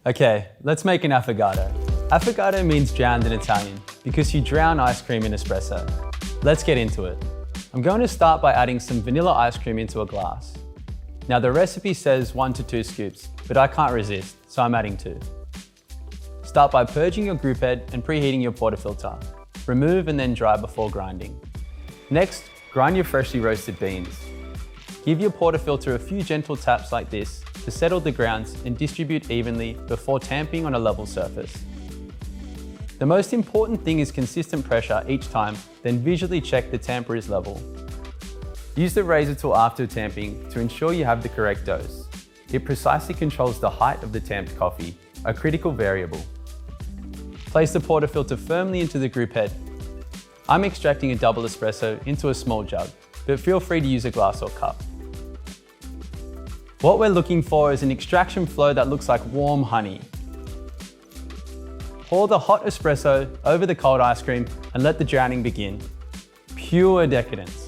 Okay, let's make an affogato. Affogato means drowned in Italian because you drown ice cream in espresso. Let's get into it. I'm going to start by adding some vanilla ice cream into a glass. Now the recipe says 1 to 2 scoops, but I can't resist, so I'm adding 2. Start by purging your group head and preheating your portafilter. Remove and then dry before grinding. Next, grind your freshly roasted beans. Give your portafilter a few gentle taps like this to settle the grounds and distribute evenly before tamping on a level surface. The most important thing is consistent pressure each time, then visually check the tamper is level. Use the razor tool after tamping to ensure you have the correct dose. It precisely controls the height of the tamped coffee, a critical variable. Place the portafilter firmly into the group head. I'm extracting a double espresso into a small jug, but feel free to use a glass or cup. What we're looking for is an extraction flow that looks like warm honey. Pour the hot espresso over the cold ice cream and let the drowning begin. Pure decadence.